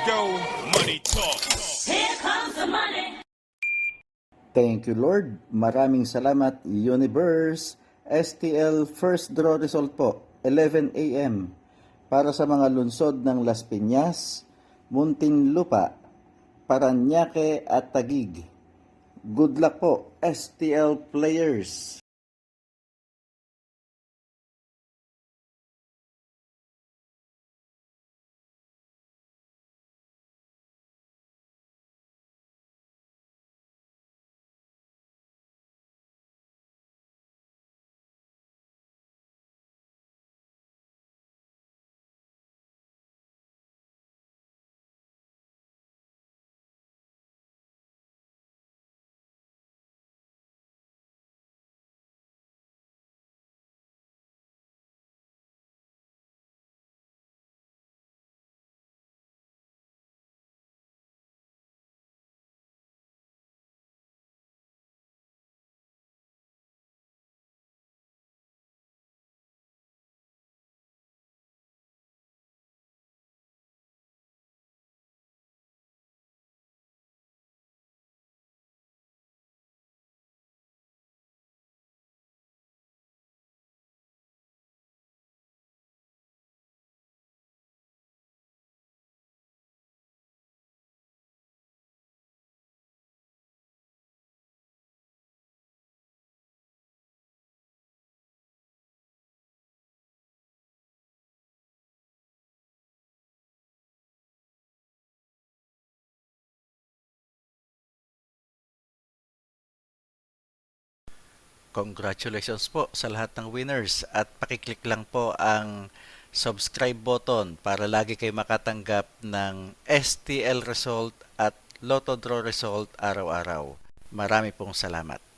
go, money talk. Here comes the money. Thank you, Lord. Maraming salamat, Universe. STL first draw result po, 11 a.m. Para sa mga lungsod ng Las Piñas, Muntinlupa, Parañaque at Taguig. Good luck po, STL players! Congratulations po sa lahat ng winners at pakiclick lang po ang subscribe button para lagi kayo makatanggap ng STL result at Lotto Draw result araw-araw. Marami pong salamat.